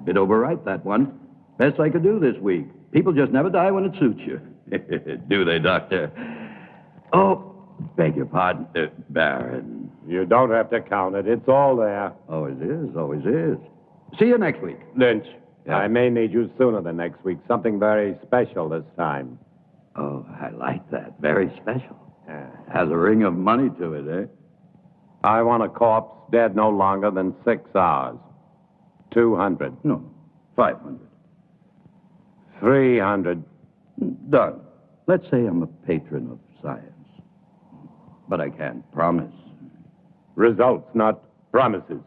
Bit overripe, that one. Best I could do this week. People just never die when it suits you. Do they, Doctor? Oh, beg your pardon, Baron. You don't have to count it. It's all there. Always is, always is. See you next week. Lynch, Yeah. I may need you sooner than next week. Something very special this time. Oh, I like that. Very special. Has a ring of money to it, eh? I want a corpse dead no longer than 6 hours. 200. No, 500. 300. Done. Let's say I'm a patron of science. But I can't promise. Results, not promises.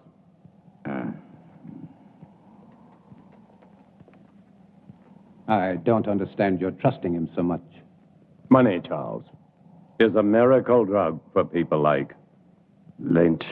I don't understand your trusting him so much. Money, Charles, is a miracle drug for people like Lynch.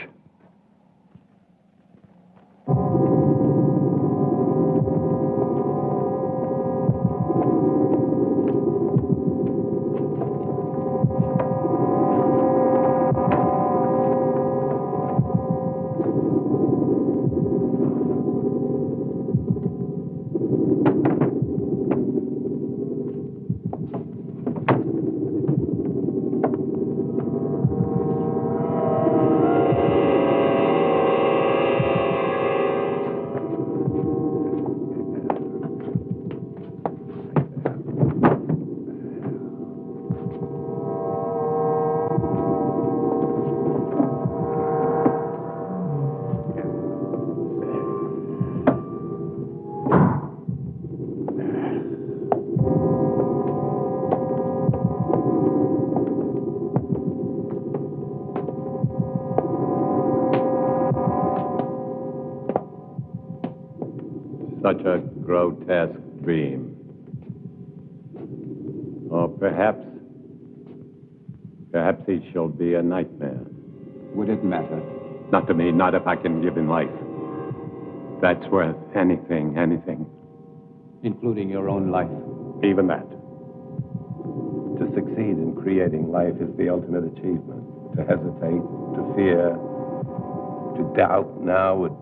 Such a grotesque dream. Or perhaps he shall be a nightmare. Would it matter? Not to me, not if I can give him life. That's worth anything. Including your own life? Even that. To succeed in creating life is the ultimate achievement. To hesitate, to fear, to doubt now would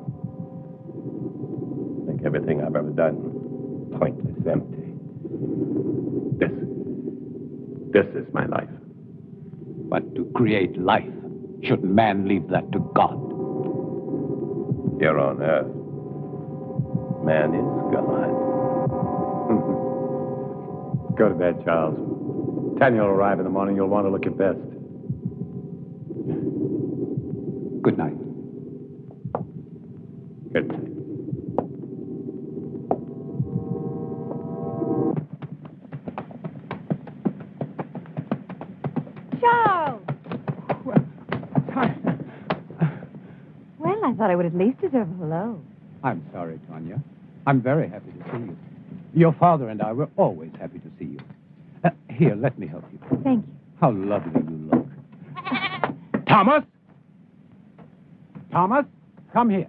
make everything I've ever done pointless, empty. This is my life. But to create life, shouldn't man leave that to God? Here on earth, man is God. Go to bed, Charles. 10 you'll arrive in the morning. You'll want to look your best. Good night. Good night. Charles! Well, I thought I would at least deserve a hello. I'm sorry, Tanya. I'm very happy to see you. Your father and I were always happy to see you. Here, let me help you. Thank you. How lovely you look. Thomas! Thomas, come here.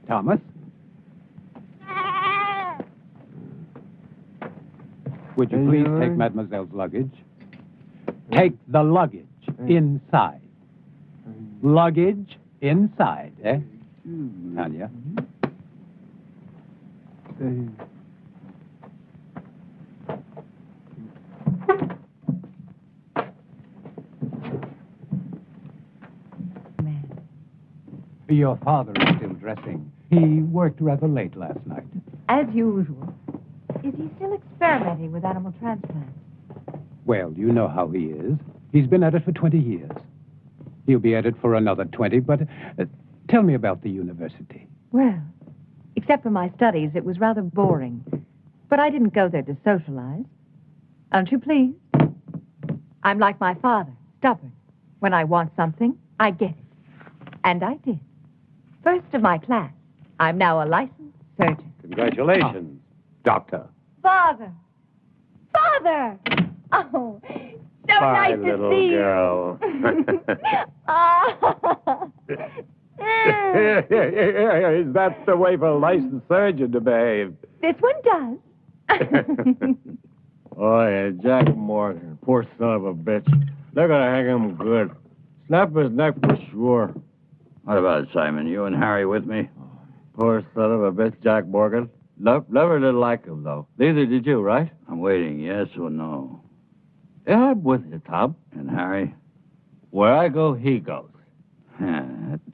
Thomas? Would you please take Mademoiselle's luggage? Take the luggage inside. Luggage inside, eh? Tanya? Your father is still dressing. He worked rather late last night. As usual. Is he still experimenting with animal transplants? Well, you know how he is. He's been at it for 20 years. He'll be at it for another 20, but tell me about the university. Well, except for my studies, it was rather boring. But I didn't go there to socialize. Aren't you pleased? I'm like my father, stubborn. When I want something, I get it. And I did. First of my class. I'm now a licensed surgeon. Congratulations, Doctor. Father! Father! Oh, so Bye, nice to little see girl. you. Oh. Is that the way for a licensed surgeon to behave? This one does. Oh, yeah, Jack Morgan. Poor son of a bitch. They're gonna hang him good. Snap his neck for sure. What about it, Simon? You and Harry with me? Poor son of a bitch, Jack Morgan. Never did like him, though. Neither did you, right? I'm waiting, yes or no. Yeah, I'm with you, Tom. And Harry? Where I go, he goes.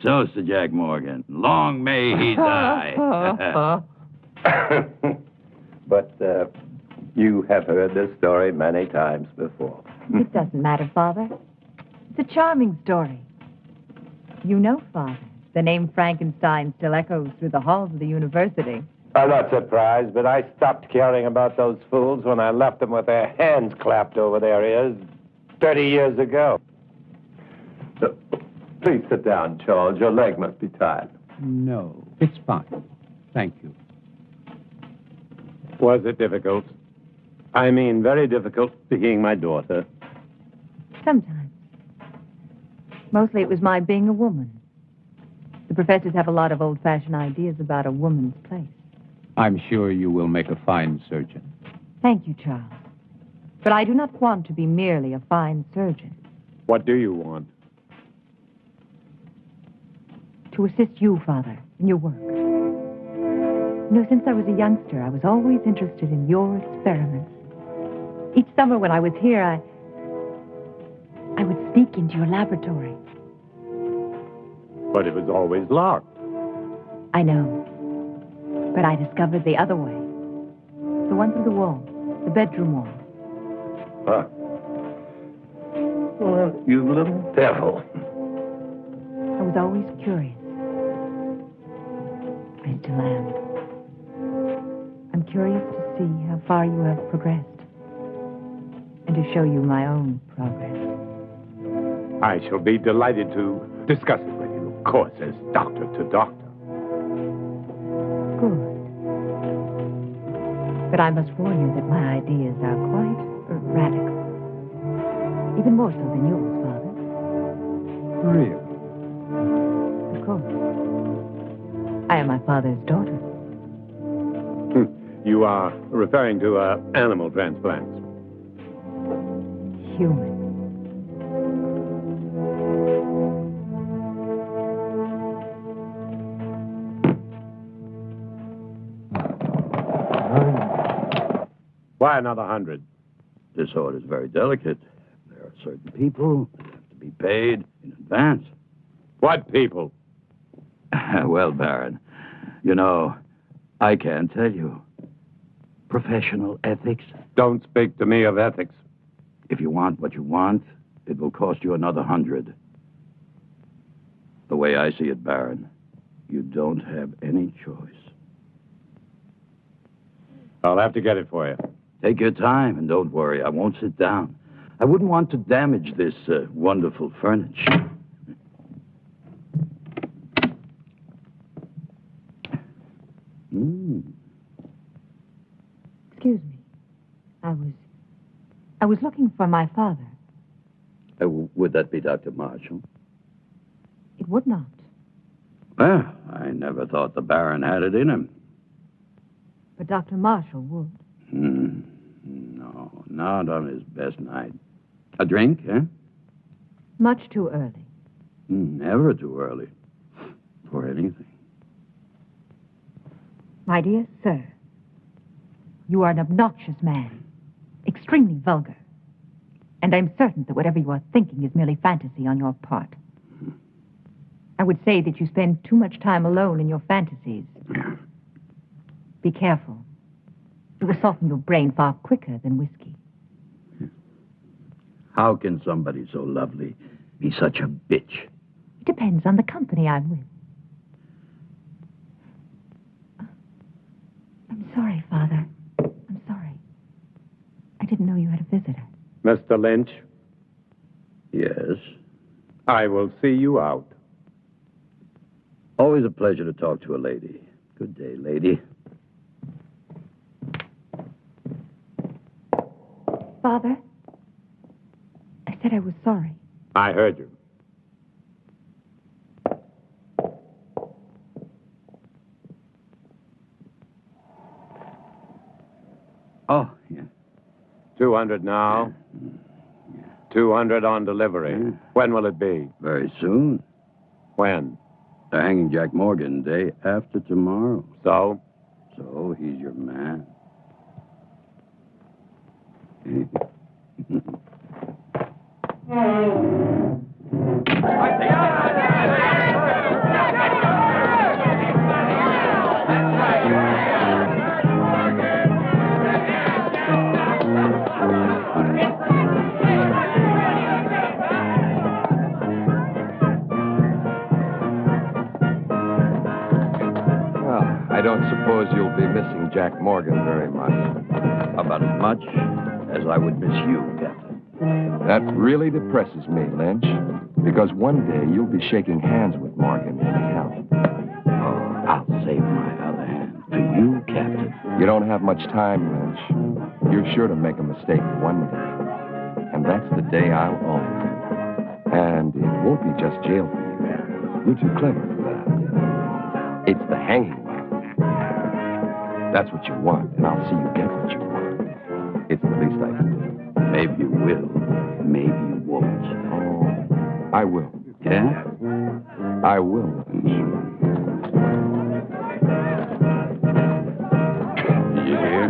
Toast to Jack Morgan. Long may he die. But you have heard this story many times before. It doesn't matter, Father. It's a charming story. You know, Father, the name Frankenstein still echoes through the halls of the university. I'm not surprised, but I stopped caring about those fools when I left them with their hands clapped over their ears 30 years ago. Please sit down, Charles. Your leg must be tired. No, it's fine. Thank you. Was it difficult? I mean, very difficult being my daughter. Sometimes. Mostly it was my being a woman. The professors have a lot of old-fashioned ideas about a woman's place. I'm sure you will make a fine surgeon. Thank you, Charles. But I do not want to be merely a fine surgeon. What do you want? To assist you, Father, in your work. You know, since I was a youngster, I was always interested in your experiments. Each summer when I was here, I would sneak into your laboratory. But it was always locked. I know. But I discovered the other way. The one through the wall, the bedroom wall. Huh. Well, you little devil. I was always curious. I still am. I'm curious to see how far you have progressed. And to show you my own progress. I shall be delighted to discuss it with you, of course, as doctor to doctor. Good. But I must warn you that my ideas are quite radical. Even more so than yours, Father. Really? Of course. I am my father's daughter. You are referring to animal transplants. Human. Why another 100? This order is very delicate. There are certain people that have to be paid in advance. What people? Well, Baron, you know, I can't tell you. Professional ethics. Don't speak to me of ethics. If you want what you want, it will cost you another 100. The way I see it, Baron, you don't have any choice. I'll have to get it for you. Take your time and don't worry. I won't sit down. I wouldn't want to damage this wonderful furniture. Excuse me. I was looking for my father. Would that be Dr. Marshall? It would not. Well, I never thought the Baron had it in him. But Dr. Marshall would. No, not on his best night. A drink, eh? Much too early. Never too early. For anything. My dear sir, you are an obnoxious man. Extremely vulgar. And I'm certain that whatever you are thinking is merely fantasy on your part. I would say that you spend too much time alone in your fantasies. Be careful. It will soften your brain far quicker than whiskey. How can somebody so lovely be such a bitch? It depends on the company I'm with. I'm sorry, Father. I'm sorry. I didn't know you had a visitor. Mr. Lynch, Yes. I will see you out. Always a pleasure to talk to a lady. Good day, lady. Father, I said I was sorry. I heard you. Oh, yeah. 200 now. 200 on delivery. When will it be? Very soon. When? They're hanging Jack Morgan day after tomorrow. So? So he's your man. I don't suppose you'll be missing Jack Morgan very much. About as much as I would miss you, Captain. That really depresses me, Lynch, because one day you'll be shaking hands with Morgan anyhow. Oh, I'll save my other hand for you, Captain. You don't have much time, Lynch. You're sure to make a mistake one day. And that's the day I'll own it. And it won't be just jail for you. You're too clever for that. It's the hanging. That's what you want, and I'll see you get what you want. It's the least I can do. Maybe you will. Maybe you won't. Oh, I will. Yeah? I will. Did you hear?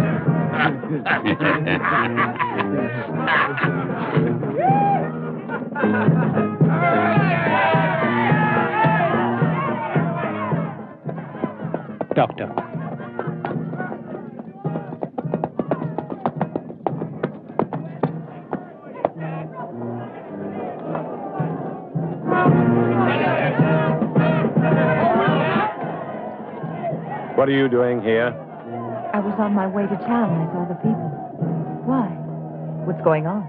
Doctor. What are you doing here? I was on my way to town. I saw the people. Why? What's going on?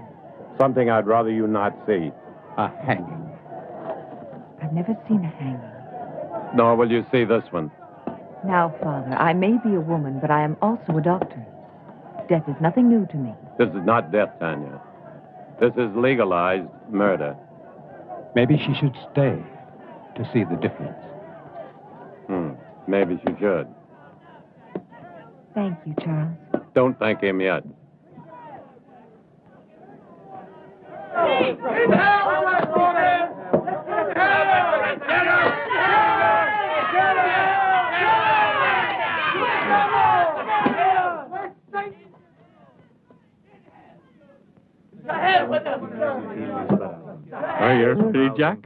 Something I'd rather you not see. A hanging. I've never seen a hanging. Nor will you see this one. Now, Father, I may be a woman, but I am also a doctor. Death is nothing new to me. This is not death, Tanya. This is legalized murder. Maybe she should stay to see the difference. Maybe she should. Thank you, Charles. Don't thank him yet. Are you ready, Jack?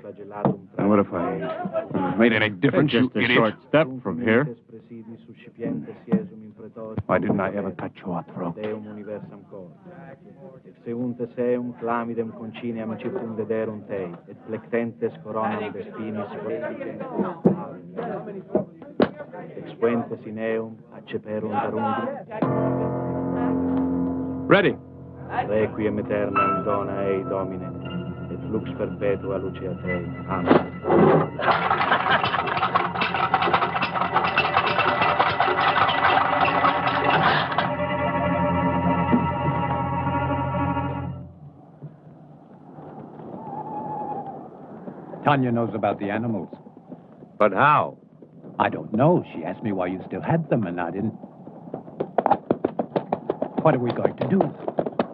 And what if I made any difference, Just you a idiot? short step from here. Why didn't I ever cut your throat? Seunte seum clamidem conciniam circundederum tei, et plectentes coronam despinis expuentes in eum acceperum darungi. Ready. Requiem aeternam dona ei, Domine, et lux perpetua lucia tei. Amen. Tanya knows about the animals. But how? I don't know. She asked me why you still had them, and I didn't. What are we going to do?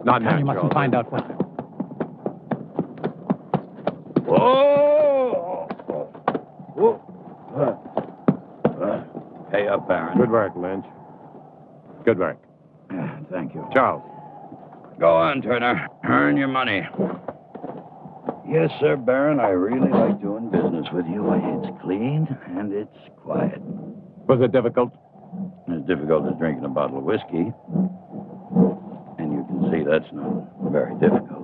Not Tanya natural. mustn't find out what. Whoa! Whoa! Pay up, Baron. Good work, Lynch. Good work. Thank you. Charles. Go on, Turner. Earn your money. Yes, sir, Baron. I really like doing business with you. It's clean and it's quiet. Was it difficult? As difficult as drinking a bottle of whiskey. And you can see that's not very difficult.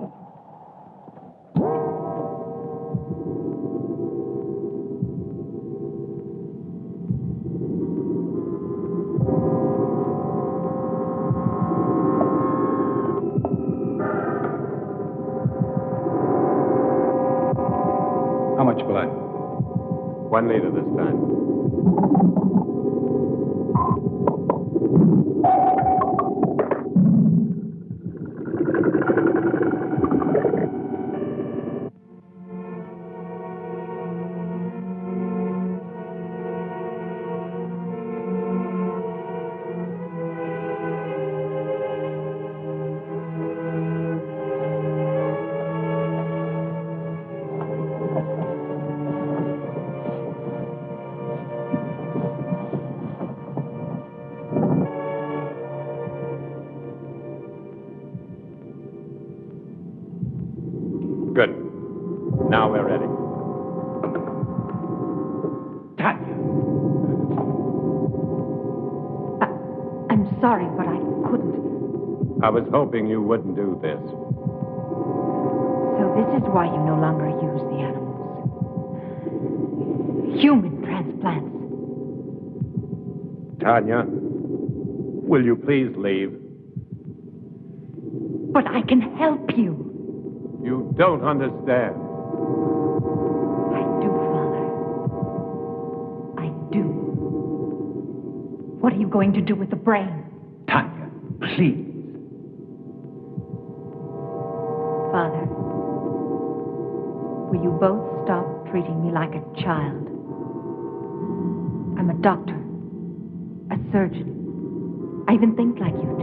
How much blood? 1 liter this time. Now we're ready. Tanya. I'm sorry, but I couldn't. I was hoping you wouldn't do this. So this is why you no longer use the animals. Human transplants. Tanya, will you please leave? But I can help you. You don't understand. I do, Father. I do. What are you going to do with the brain? Tanya, please. Father, will you both stop treating me like a child? I'm a doctor, a surgeon. I even think like you do.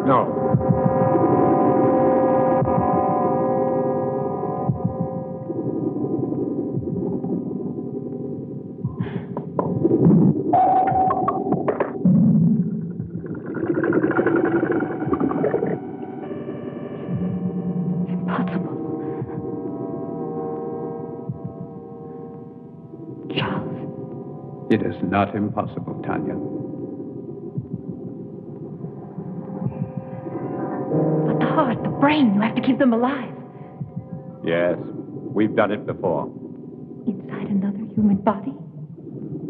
No. Impossible. Charles. It is not impossible, Tanya. But the heart, the brain, you have to keep them alive. Yes, we've done it before. Inside another human body?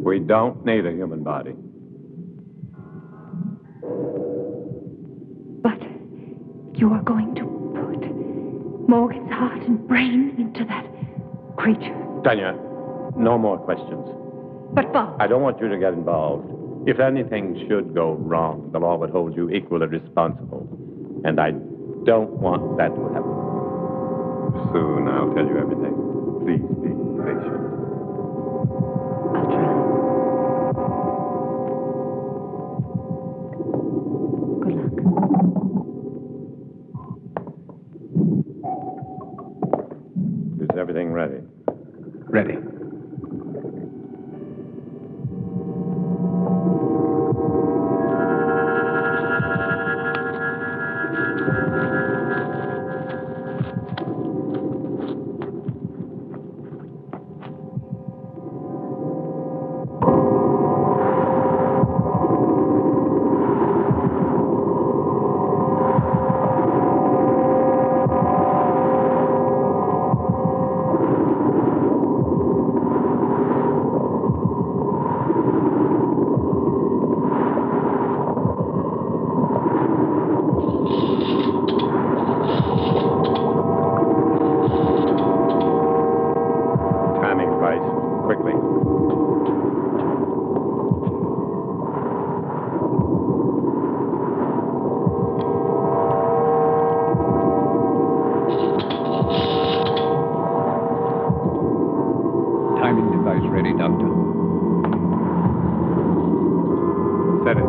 We don't need a human body. But you are going to put Morgan's heart and brain into that creature. Tanya, no more questions. But Bob, I don't want you to get involved. If anything should go wrong, the law would hold you equally responsible. And I don't want that to happen. Soon I'll tell you everything. Please be patient. I'll try. Good luck. Is everything ready? Ready. Timing device, quickly. Timing device ready, Doctor. Set it.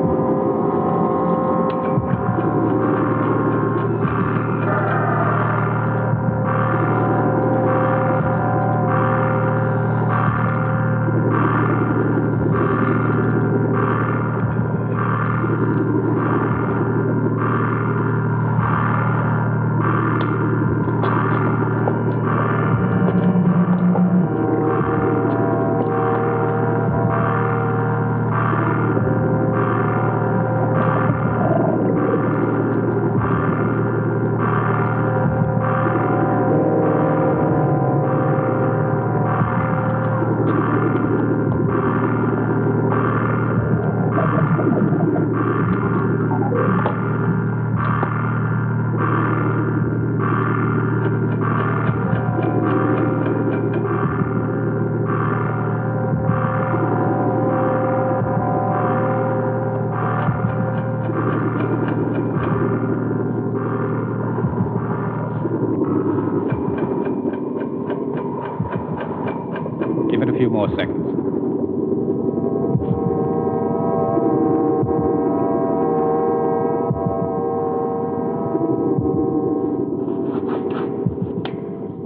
Give it a few more seconds.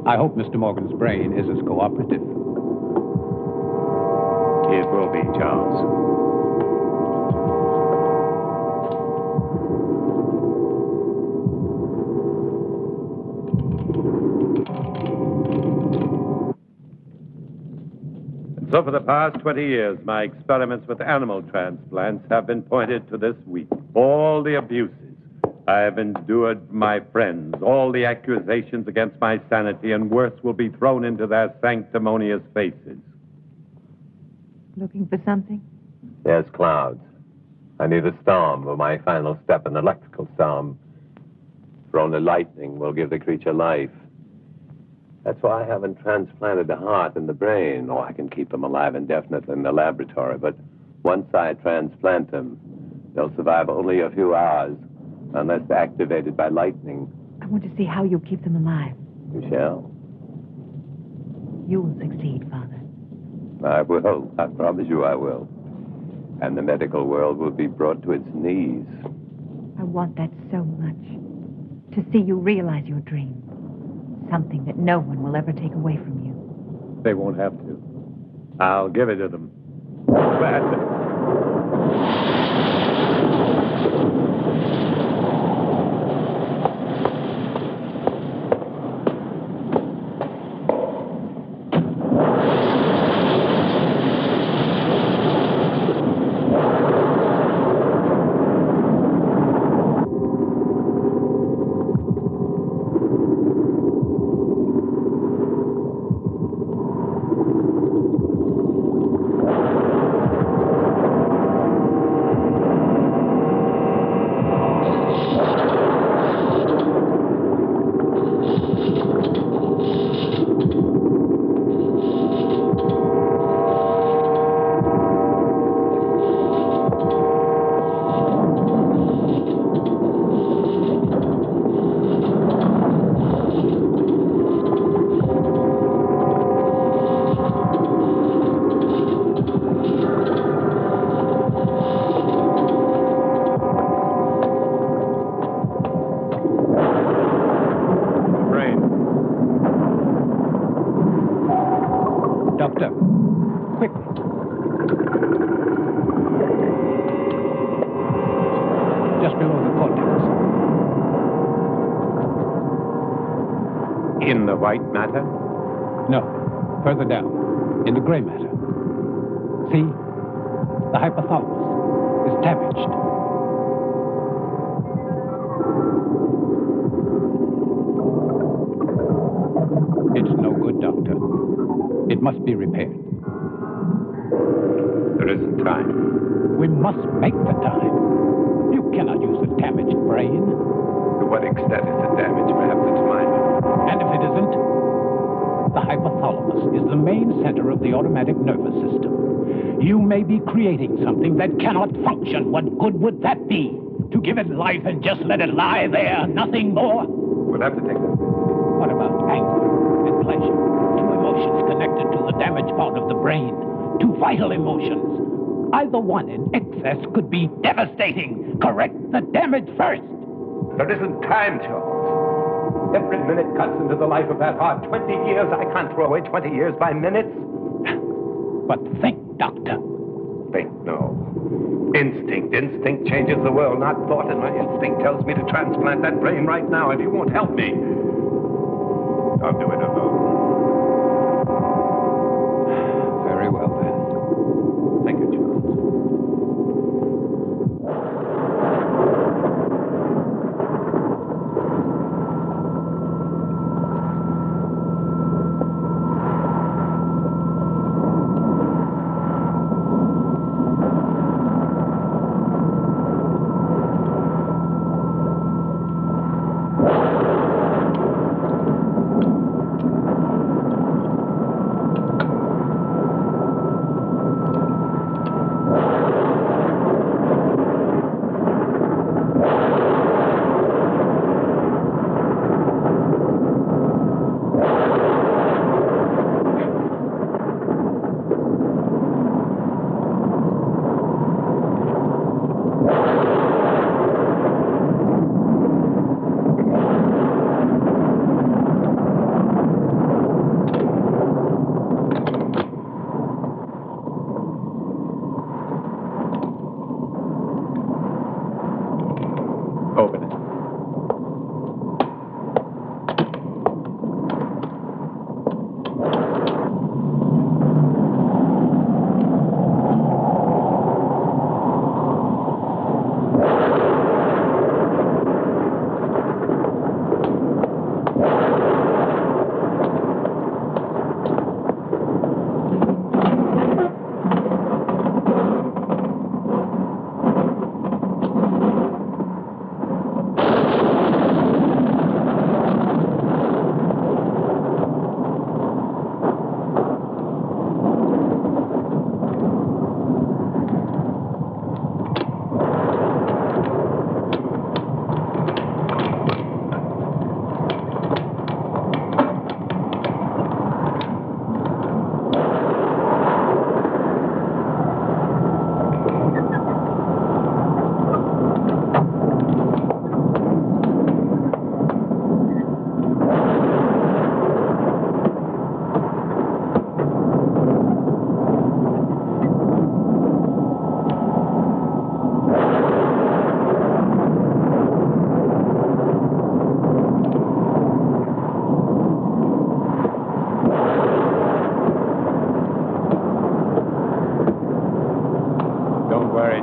I hope Mr. Morgan's brain is as cooperative. It will be, Charles. So for the past 20 years, my experiments with animal transplants have been pointed to this week. All the abuses I have endured, my friends, all the accusations against my sanity, and worse, will be thrown into their sanctimonious faces. Looking for something? Yes, clouds. I need a storm for my final step, an electrical storm. For only lightning will give the creature life. That's why I haven't transplanted the heart and the brain. Oh, I can keep them alive indefinitely in the laboratory, but once I transplant them, they'll survive only a few hours, unless activated by lightning. I want to see how you keep them alive. You shall. You will succeed, Father. I will. I promise you I will. And the medical world will be brought to its knees. I want that so much. To see you realize your dream. Something that no one will ever take away from you. They won't have to. I'll give it to them. Gladly. Doctor, quickly. Just below the cortex. In the white matter? No, further down, in the gray matter. See? The hypothalamus is damaged. It's no good, Doctor. It must be repaired. There isn't time. We must make the time. You cannot use a damaged brain. To what extent is it damaged? Perhaps it's minor. And if it isn't, the hypothalamus is the main center of the automatic nervous system. You may be creating something that cannot function. What good would that be? To give it life and just let it lie there, nothing more? We'll have to take that. What about anger and pleasure? Two emotions connected to the damaged part of the brain. Two vital emotions. Either one in excess could be devastating. Correct the damage first. There isn't time, Charles. Every minute cuts into the life of that heart. 20 years. I can't throw away 20 years by minutes. But think, Doctor. Think, no. Instinct. Instinct changes the world, not thought. And my instinct tells me to transplant that brain right now. If you won't help me, I'll do it alone. Very well, then. Thank you, Charles.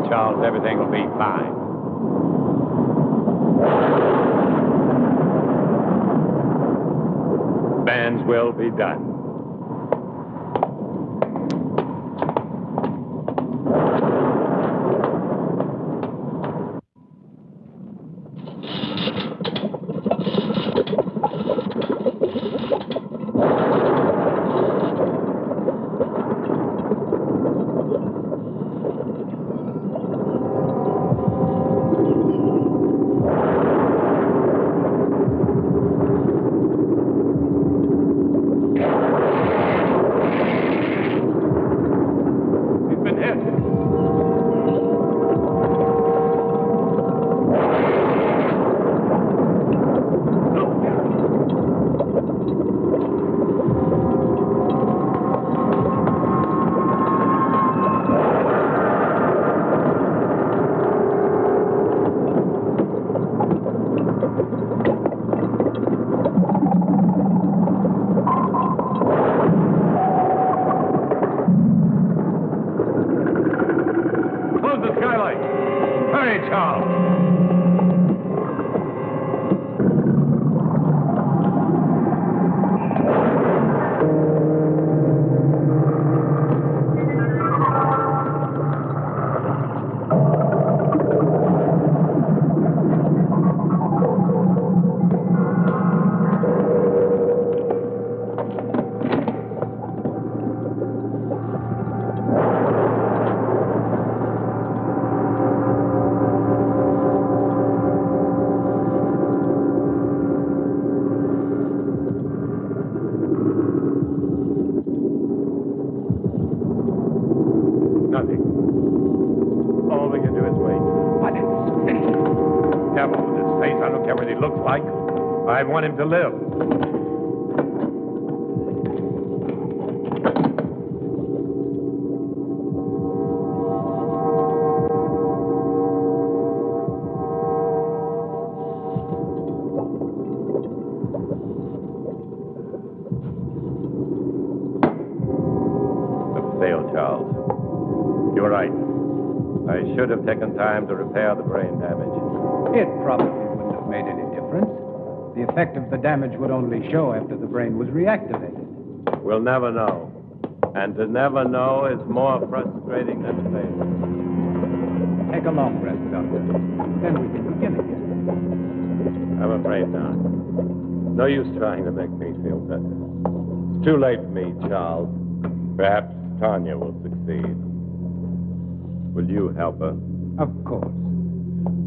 Charles. Everything will be fine. Man's will be done. I want him to live. Failed, Charles. You're right. I should have taken time to repair the brain damage. It probably wouldn't have made any difference. The effect of the damage would only show after the brain was reactivated. We'll never know. And to never know is more frustrating than failure. Take a long rest, Doctor. Then we can begin again. I'm afraid not. No use trying to make me feel better. It's too late for me, Charles. Perhaps Tanya will succeed. Will you help her? Of course.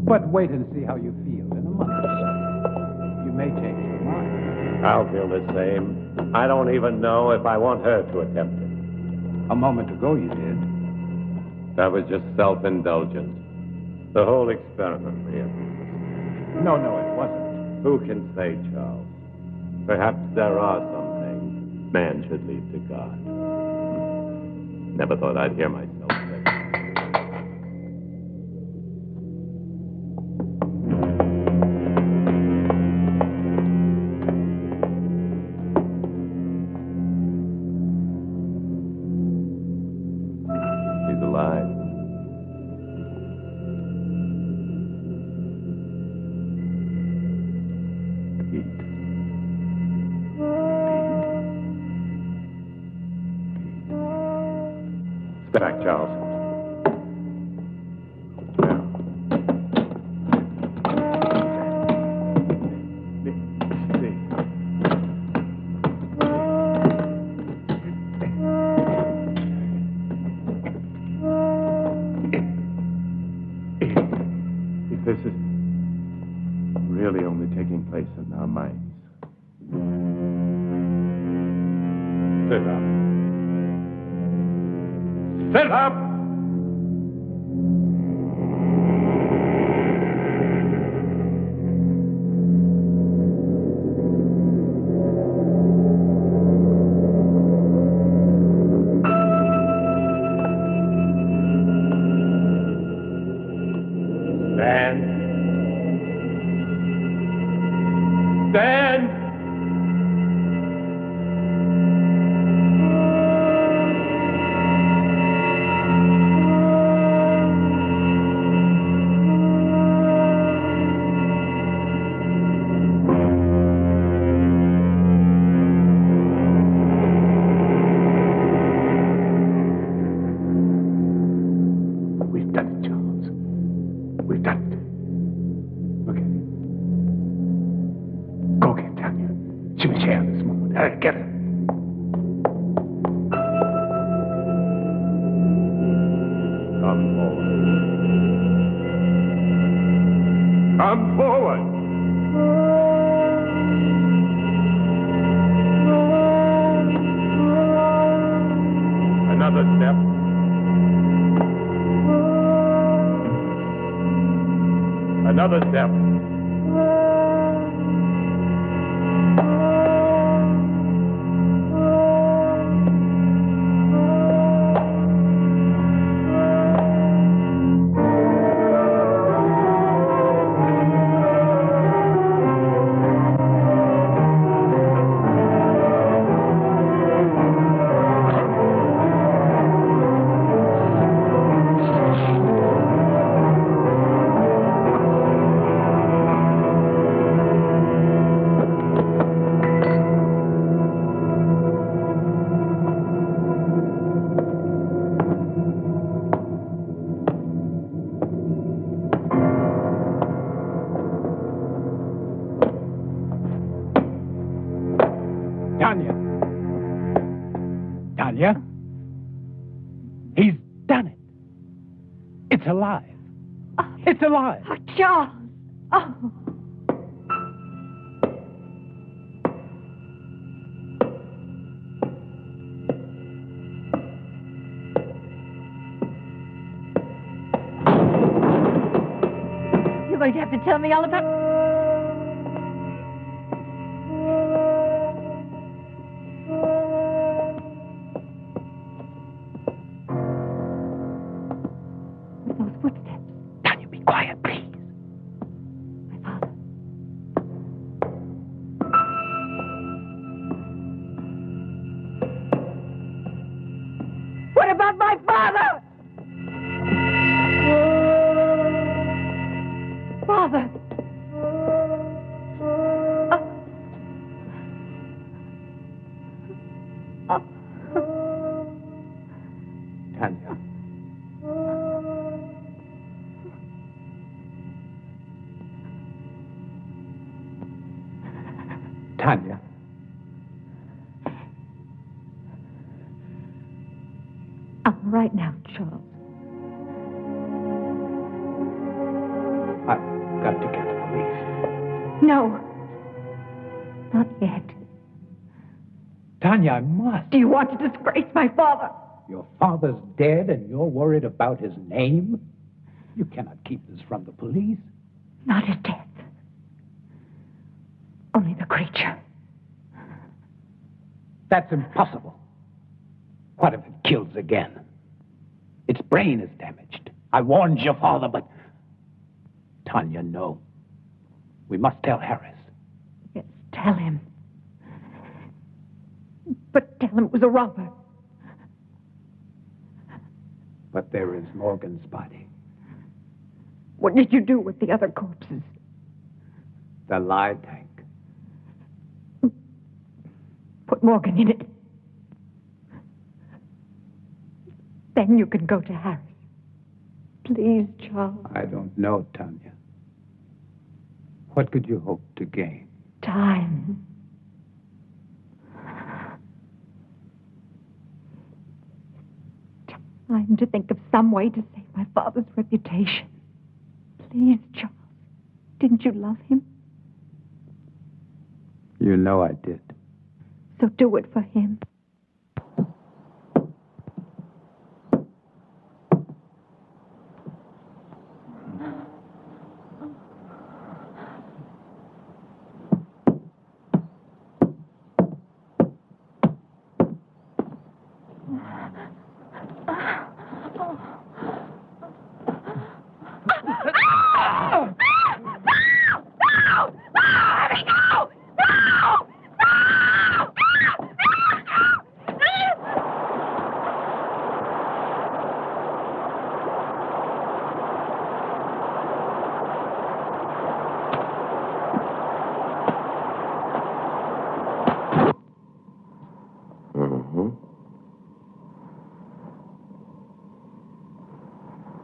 But wait and see how you feel in a month or so. You may change your mind. I'll feel the same. I don't even know if I want her to attempt it. A moment ago you did. That was just self-indulgence. The whole experiment, really. No, it wasn't. Who can say, Charles? Perhaps there are some things man should leave to God. Never thought I'd hear myself say that. He's alive. Step back, Charles. If this is really only taking place in our minds. Sit up. Sit up! Stand. Stand! Come forward. Come forward. Another step. Another step. Tanya. Tanya? He's done it. It's alive. It's alive. Oh, Charles. Oh. You're going to have to tell me all about... Those footsteps. Tanya, be quiet, please. My father. What about my father? Father. Tanya. Tanya. I'm all right now, Charles. I've got to get the police. No. Not yet. Tanya, I must. Do you want to disgrace my father? Your father's dead and you're worried about his name? You cannot keep this from the police. Not his death. Only the creature. That's impossible. What if it kills again? Its brain is damaged. I warned your father, but... Tanya, no. We must tell Harris. Yes, tell him. But tell him it was a robber. But there is Morgan's body. What did you do with the other corpses? The lie tank. Put Morgan in it. Then you can go to Harris. Please, Charles. I don't know, Tanya. What could you hope to gain? Time. Time to think of some way to save my father's reputation. Please, Charles. Didn't you love him? You know I did. So do it for him.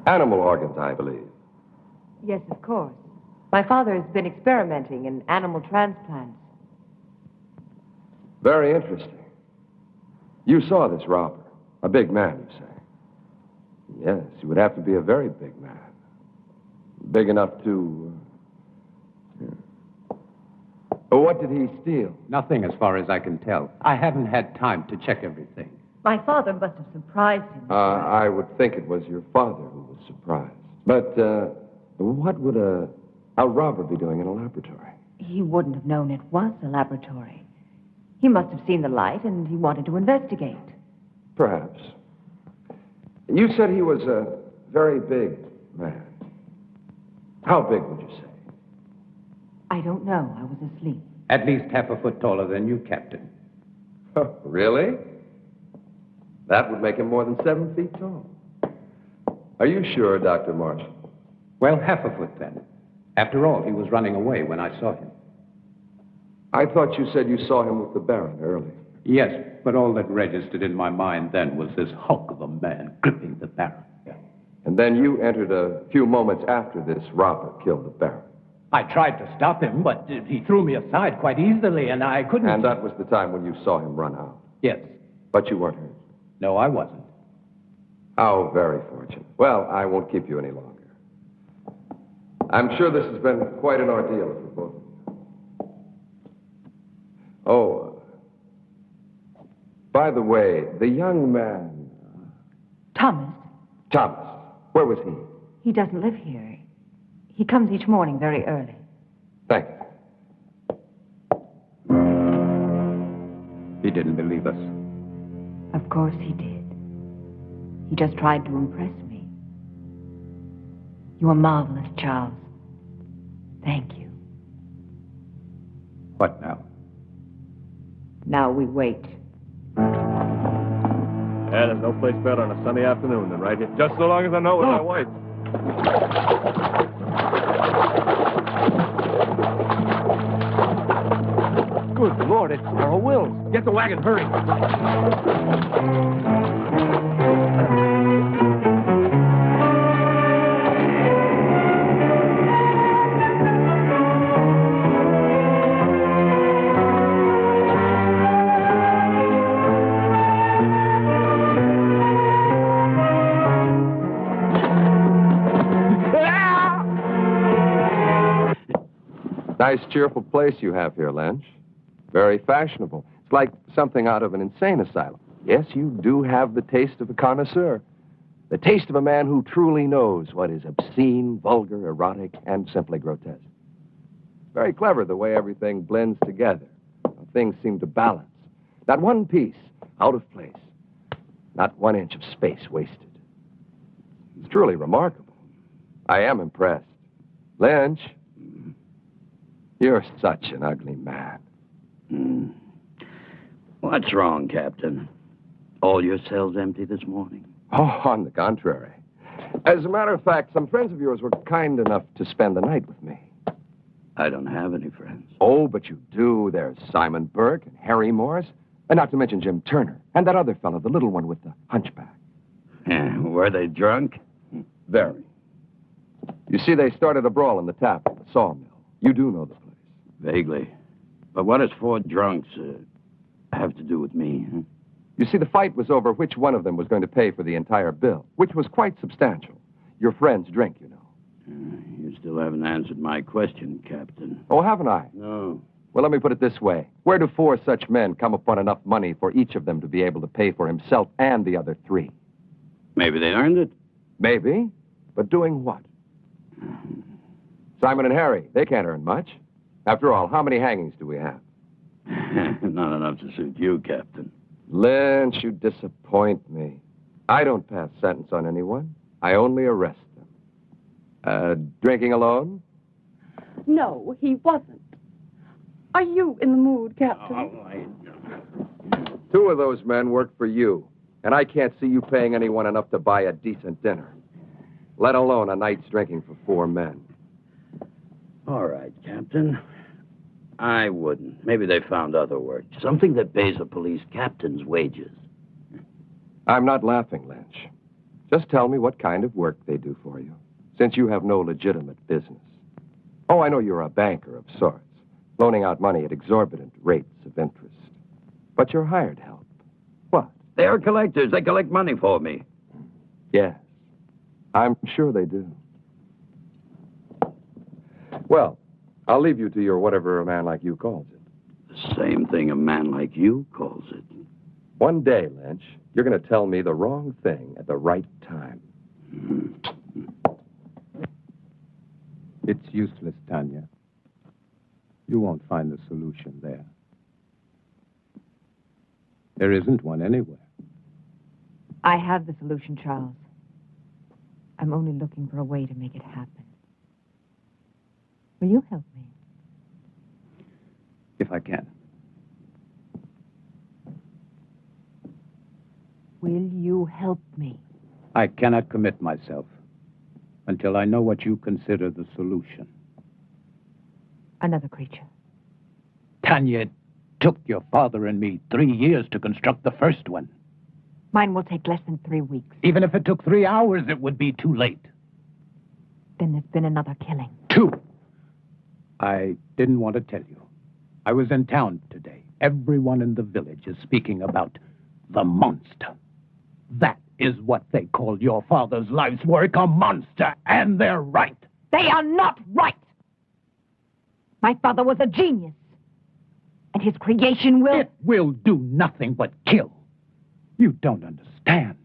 Animal organs, I believe. Yes, of course. My father has been experimenting in animal transplants. Very interesting. You saw this robber. A big man, you say. Yes, he would have to be a very big man. Big enough to... Well, what did he steal? Nothing as far as I can tell. I haven't had time to check everything. My father must have surprised him. I would think it was your father who was surprised. But what would a robber be doing in a laboratory? He wouldn't have known it was a laboratory. He must have seen the light and he wanted to investigate. Perhaps. You said he was a very big man. How big would you say? I don't know. I was asleep. At least half a foot taller than you, Captain. Really? That would make him more than 7 feet tall. Are you sure, Dr. Marshall? Well, half a foot then. After all, he was running away when I saw him. I thought you said you saw him with the Baron earlier. Yes, but all that registered in my mind then was this hulk of a man gripping the Baron. And then you entered a few moments after this robber killed the Baron. I tried to stop him, but he threw me aside quite easily, and I couldn't... And that was the time when you saw him run out. Yes. But you weren't hurt. No, I wasn't. How very fortunate. Well, I won't keep you any longer. I'm sure this has been quite an ordeal for both of you. Oh, by the way, the young man... Thomas. Thomas. Where was he? He doesn't live here. He comes each morning very early. Thank you. He didn't believe us. Of course he did. He just tried to impress me. You are marvelous, Charles. Thank you. What now? Now we wait. Yeah, there's no place better on a sunny afternoon than right here. Just so long as I know it with my wife. Good Lord, it's Laurel Wills. Get the wagon, hurry. Nice, cheerful place you have here, Lynch. Very fashionable. It's like something out of an insane asylum. Yes, you do have the taste of a connoisseur. The taste of a man who truly knows what is obscene, vulgar, erotic, and simply grotesque. Very clever the way everything blends together. Things seem to balance. Not one piece out of place. Not 1 inch of space wasted. It's truly remarkable. I am impressed. Lynch, you're such an ugly man. What's wrong, Captain? All your cells empty this morning? Oh, on the contrary. As a matter of fact, some friends of yours were kind enough to spend the night with me. I don't have any friends. Oh, but you do. There's Simon Burke and Harry Morris, and not to mention Jim Turner, and that other fellow, the little one with the hunchback. Were they drunk? Very. You see, they started a brawl in the tap at the sawmill. You do know the place. Vaguely. But what does 4 drunks have to do with me? Huh? You see, the fight was over which one of them was going to pay for the entire bill, which was quite substantial. Your friend's drink, you know. You still haven't answered my question, Captain. Oh, haven't I? No. Well, let me put it this way. Where do 4 such men come upon enough money for each of them to be able to pay for himself and the other 3? Maybe they earned it. Maybe. But doing what? Simon and Harry, they can't earn much. After all, how many hangings do we have? Not enough to suit you, Captain. Lynch, you disappoint me. I don't pass sentence on anyone. I only arrest them. Drinking alone? No, he wasn't. Are you in the mood, Captain? Oh, 2 of those men work for you, and I can't see you paying anyone enough to buy a decent dinner, let alone a night's drinking for 4 men. All right, Captain. I wouldn't. Maybe they found other work. Something that pays a police captain's wages. I'm not laughing, Lynch. Just tell me what kind of work they do for you, since you have no legitimate business. Oh, I know you're a banker of sorts, loaning out money at exorbitant rates of interest. But you're hired help. What? They are collectors. They collect money for me. Yes. I'm sure they do. Well, I'll leave you to your whatever a man like you calls it. The same thing a man like you calls it. One day, Lynch, you're going to tell me the wrong thing at the right time. It's useless, Tanya. You won't find the solution there. There isn't one anywhere. I have the solution, Charles. I'm only looking for a way to make it happen. Will you help me? If I can. Will you help me? I cannot commit myself until I know what you consider the solution. Another creature. Tanya, it took your father and me 3 years to construct the first one. Mine will take less than 3 weeks. Even if it took 3 hours, it would be too late. Then there's been another killing. 2. I didn't want to tell you. I was in town today. Everyone in the village is speaking about the monster. That is what they call your father's life's work, a monster, and they're right. They are not right! My father was a genius. And his creation will... It will do nothing but kill. You don't understand.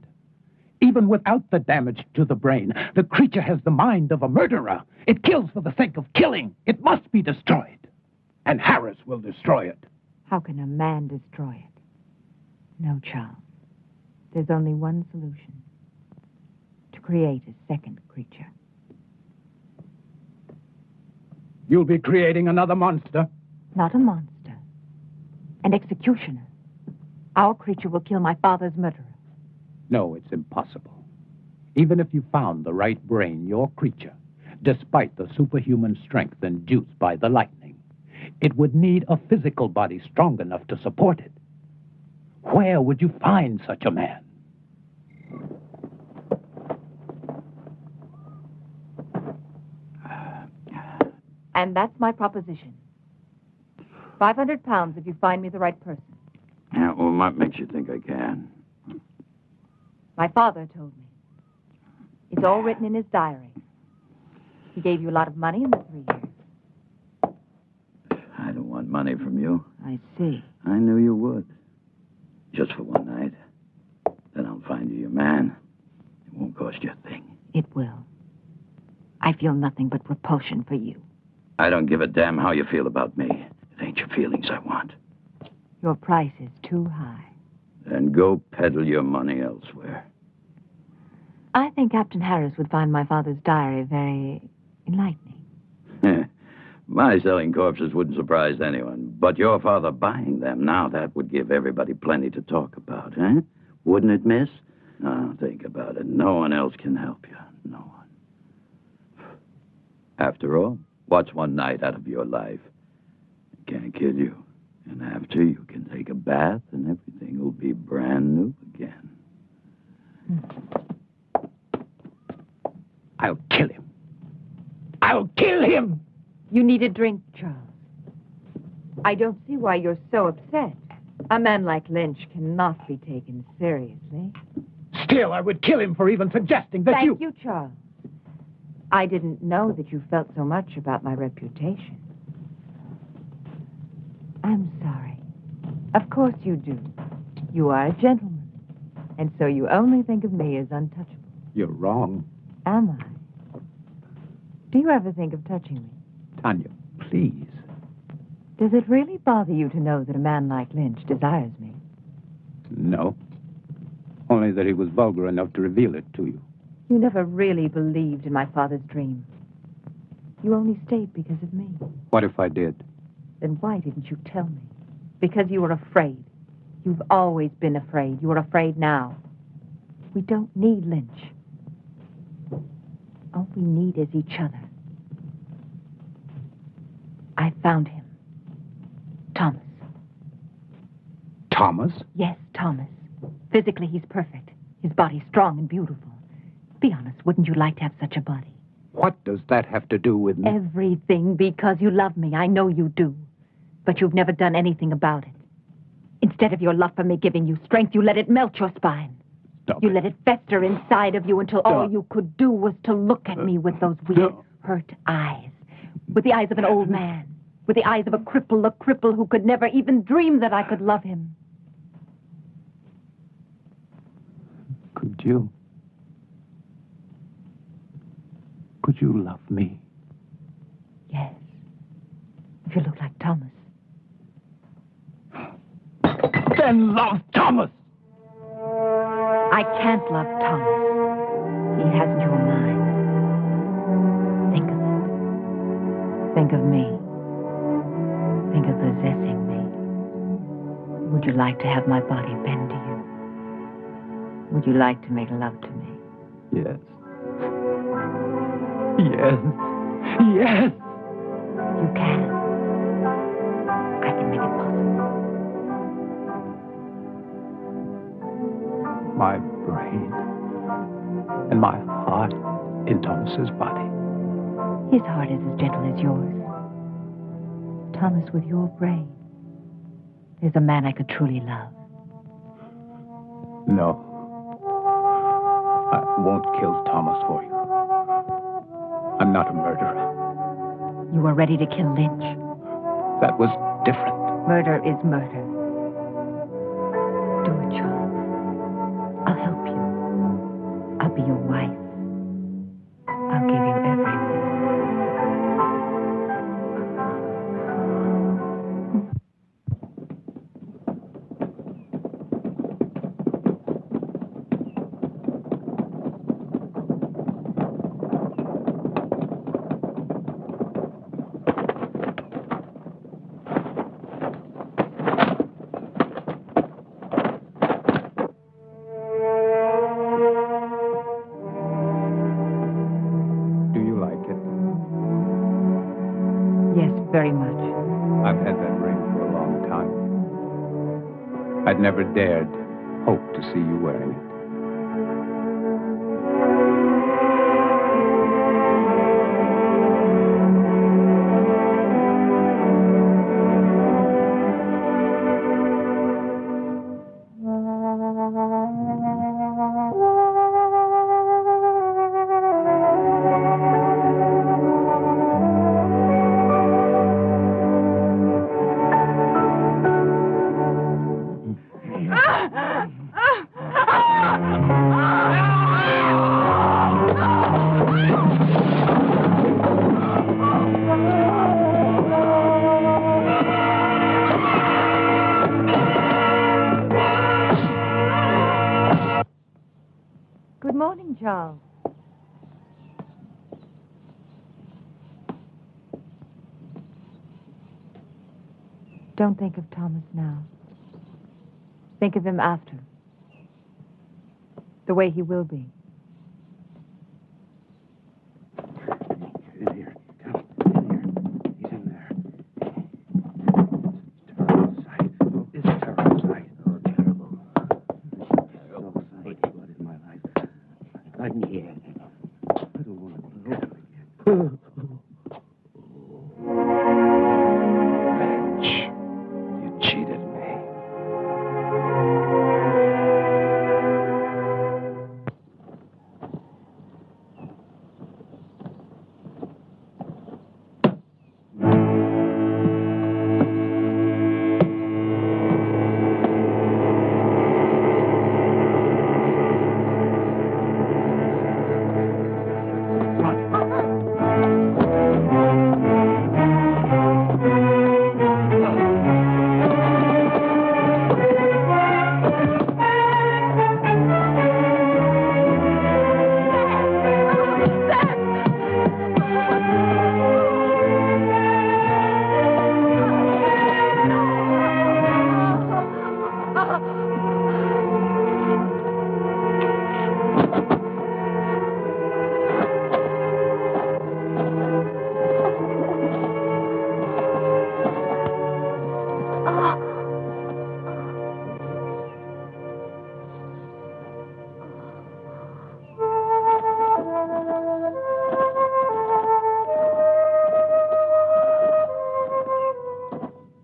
Even without the damage to the brain, the creature has the mind of a murderer. It kills for the sake of killing. It must be destroyed. And Harris will destroy it. How can a man destroy it? No, Charles. There's only one solution. To create a second creature. You'll be creating another monster? Not a monster. An executioner. Our creature will kill my father's murderer. No, it's impossible. Even if you found the right brain, your creature, despite the superhuman strength induced by the lightning, it would need a physical body strong enough to support it. Where would you find such a man? And that's my proposition. 500 pounds if you find me the right person. Yeah, well, what makes you think I can? My father told me. It's all written in his diary. He gave you a lot of money in the 3 years. I don't want money from you. I see. I knew you would. Just for one night. Then I'll find you your man. It won't cost you a thing. It will. I feel nothing but repulsion for you. I don't give a damn how you feel about me. It ain't your feelings I want. Your price is too high. Then go peddle your money elsewhere. I think Captain Harris would find my father's diary very enlightening. My selling corpses wouldn't surprise anyone. But your father buying them, now that would give everybody plenty to talk about, eh? Wouldn't it, miss? Now, think about it. No one else can help you. No one. After all, what's one night out of your life? It can't kill you. And after, you can take a bath and everything will be brand new again. I'll kill him. I'll kill him! You need a drink, Charles. I don't see why you're so upset. A man like Lynch cannot be taken seriously. Still, I would kill him for even suggesting that Thank you, Charles. I didn't know that you felt so much about my reputation. I'm sorry. Of course you do. You are a gentleman. And so you only think of me as untouchable. You're wrong. Am I? Do you ever think of touching me? Tanya, please. Does it really bother you to know that a man like Lynch desires me? No. Only that he was vulgar enough to reveal it to you. You never really believed in my father's dream. You only stayed because of me. What if I did? Then why didn't you tell me? Because you were afraid. You've always been afraid. You are afraid now. We don't need Lynch. All we need is each other. I found him. Thomas. Thomas? Yes, Thomas. Physically, he's perfect. His body's strong and beautiful. Be honest, wouldn't you like to have such a body? What does that have to do with me? Everything, because you love me. I know you do. But you've never done anything about it. Instead of your love for me giving you strength, you let it melt your spine. Stop You it. let it fester inside of you until all you could do was to look at me with those weird, hurt eyes. With the eyes of an old man. With the eyes of a cripple who could never even dream that I could love him. Could you? Could you love me? Yes. If you look like Thomas. Then love Thomas! I can't love Thomas. He hasn't your mind. Think of it. Think of me. Think of possessing me. Would you like to have my body bend to you? Would you like to make love to me? Yes. Yes. Yes! You can. I can make it possible. My brain and my heart in Thomas's body. His heart is as gentle as yours. Thomas, with your brain, is a man I could truly love. No. I won't kill Thomas for you. I'm not a murderer. You were ready to kill Lynch. That was different. Murder is murder. Do it, Charles. I'll help you. I'll be your wife. I'll give you everything. Very much. I've had that ring for a long time. I'd never dared hope to see you wearing it. Good morning, Charles. Don't think of Thomas now. Think of him after. The way he will be. In here. Come. In here. He's in there. Terrible sight. It's a terrible sight. Oh, terrible. Terrible sight. What is my life? I'm here. I don't want to be again. Bench. You cheated me.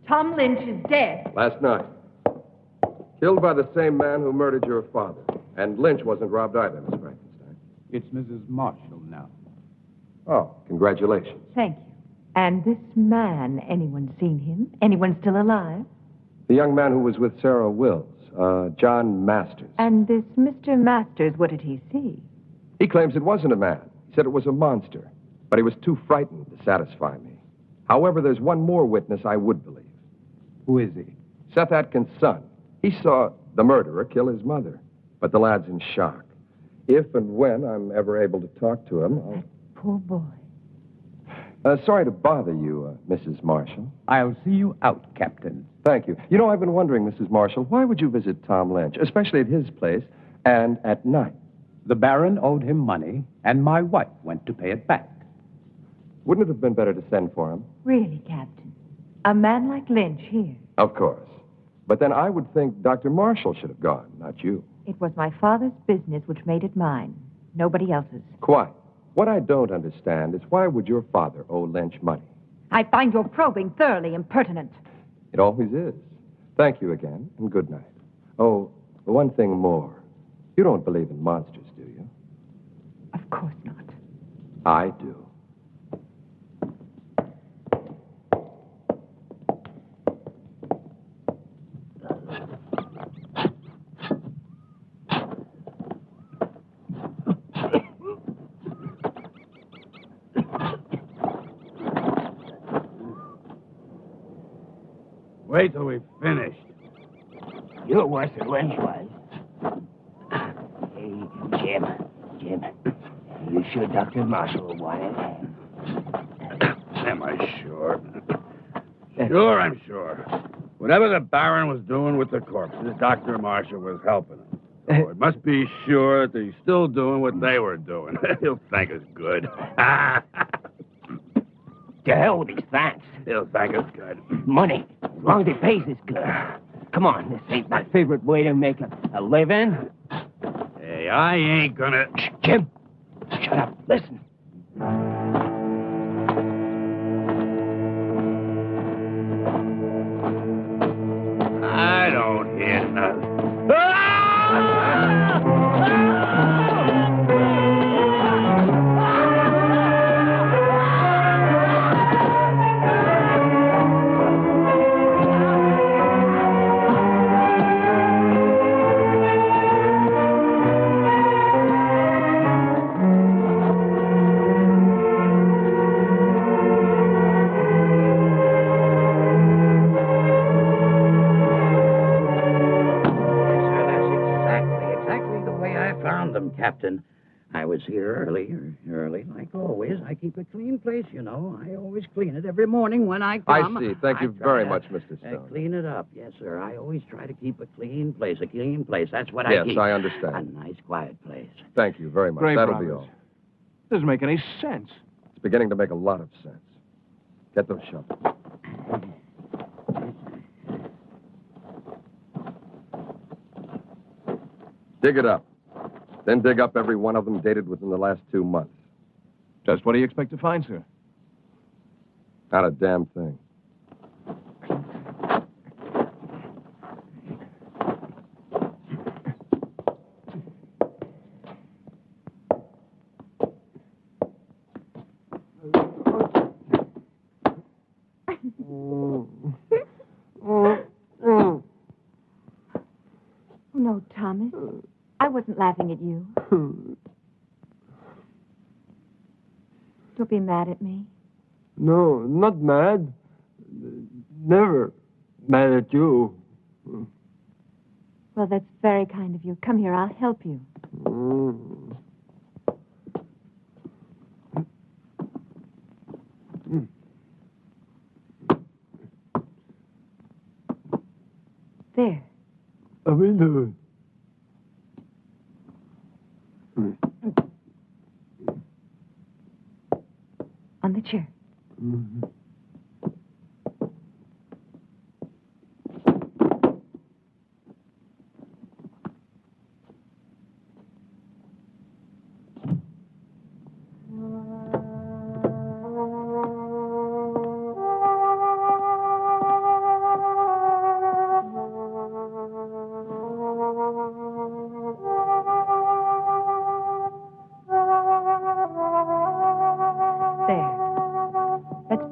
Tom Lynch is dead. Last night. Killed by the same man who murdered your father. And Lynch wasn't robbed either, Miss Frankenstein. It's Mrs. Marshall now. Oh, congratulations. Thank you. And this man, anyone seen him? Anyone still alive? The young man who was with Sarah Wills, John Masters. And this Mr. Masters, what did he see? He claims it wasn't a man. He said it was a monster. But he was too frightened to satisfy me. However, there's one more witness I would believe. Who is he? Seth Atkins' son. He saw the murderer kill his mother. But the lad's in shock. If and when I'm ever able to talk to him, I'll... That poor boy. Sorry to bother you, Mrs. Marshall. I'll see you out, Captain. Thank you. You know, I've been wondering, Mrs. Marshall, why would you visit Tom Lynch, especially at his place, and at night? The Baron owed him money, and my wife went to pay it back. Wouldn't it have been better to send for him? Really, Captain? A man like Lynch here. Of course. But then I would think Dr. Marshall should have gone, not you. It was my father's business which made it mine. Nobody else's. Quite. What I don't understand is why would your father owe Lynch money? I find your probing thoroughly impertinent. It always is. Thank you again, and good night. Oh, one thing more. You don't believe in monsters, do you? Of course not. I do. Wait till we've finished. You're worse than Lynch was. Hey, Jim. You sure Dr. Marshall wanted it? Am I sure? Sure, I'm sure. Whatever the Baron was doing with the corpses, Dr. Marshall was helping him. So it must be sure that he's still doing what they were doing. He'll thank us good. To hell with these thanks. He'll thank us good. Money. As long as he pays us good. Come on, this ain't my favorite way to make a living. Hey, I ain't gonna... Shh, Jim. Shut up. Listen. I don't hear nothing. Captain, I was here early, like always. I keep a clean place, you know. I always clean it every morning when I come. I see. Thank you very much, Mr. Stone. Clean it up, yes, sir. I always try to keep a clean place. That's what yes, I keep. Yes, I understand. A nice, quiet place. Thank you very much. Great That'll progress. be all. Doesn't make any sense. It's beginning to make a lot of sense. Get those shovels. Dig it up. Then dig up every one of them dated within the last 2 months. Just what do you expect to find, sir? Not a damn thing. No, Thomas. I wasn't laughing at you. Don't be mad at me. No, not mad. Never mad at you. Well, that's very kind of you. Come here, I'll help you. There. I will do it. On the chair.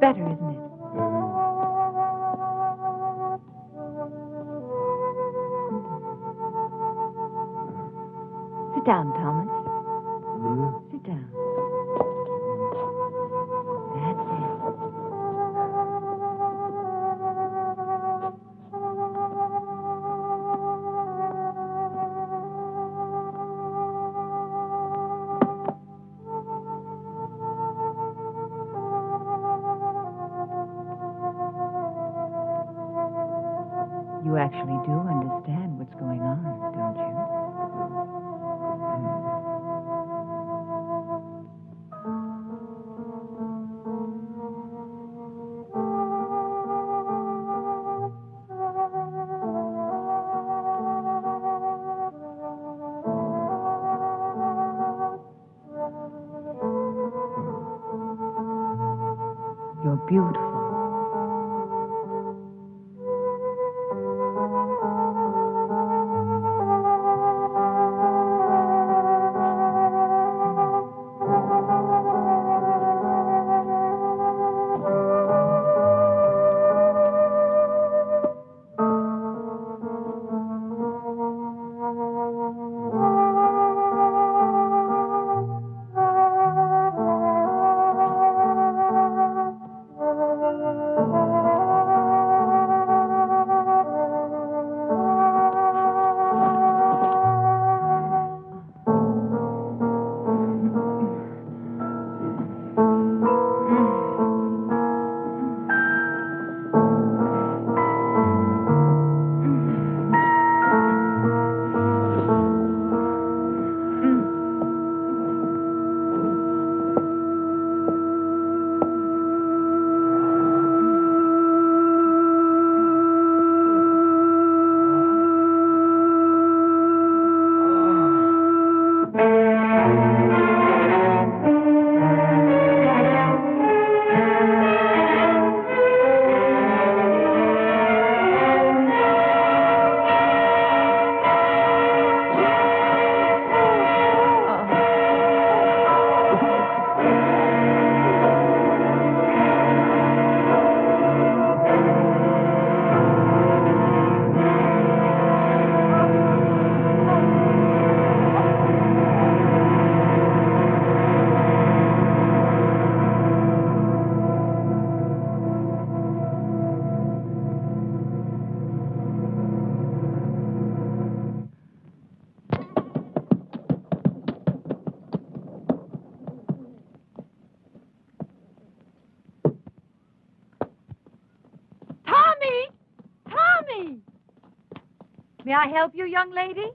better, isn't it? Sit down, Thomas. Sit down. That's it. You actually do understand what's going on, don't you? You're beautiful. May I help you, young lady?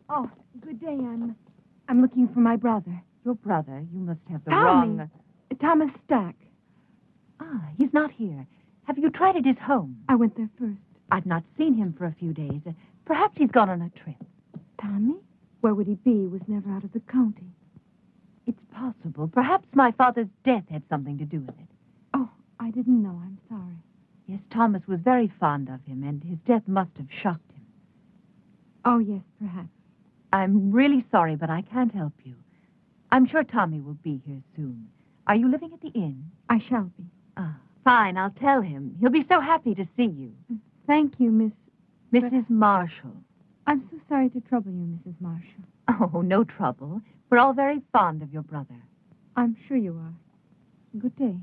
Oh, good day. I'm looking for my brother. Your brother? You must have the Tommy. wrong... Thomas Stack. Ah, he's not here. Have you tried at his home? I went there first. I've not seen him for a few days. Perhaps he's gone on a trip. Tommy? Where would he be? He was never out of the county. It's possible. Perhaps my father's death had something to do with it. Oh, I didn't know. I'm sorry. Yes, Thomas was very fond of him, and his death must have shocked him. Oh, yes, perhaps. I'm really sorry, but I can't help you. I'm sure Tommy will be here soon. Are you living at the inn? I shall be. Ah, fine. I'll tell him. He'll be so happy to see you. Thank you, Mrs. Marshall. I'm so sorry to trouble you, Mrs. Marshall. Oh, no trouble. We're all very fond of your brother. I'm sure you are. Good day.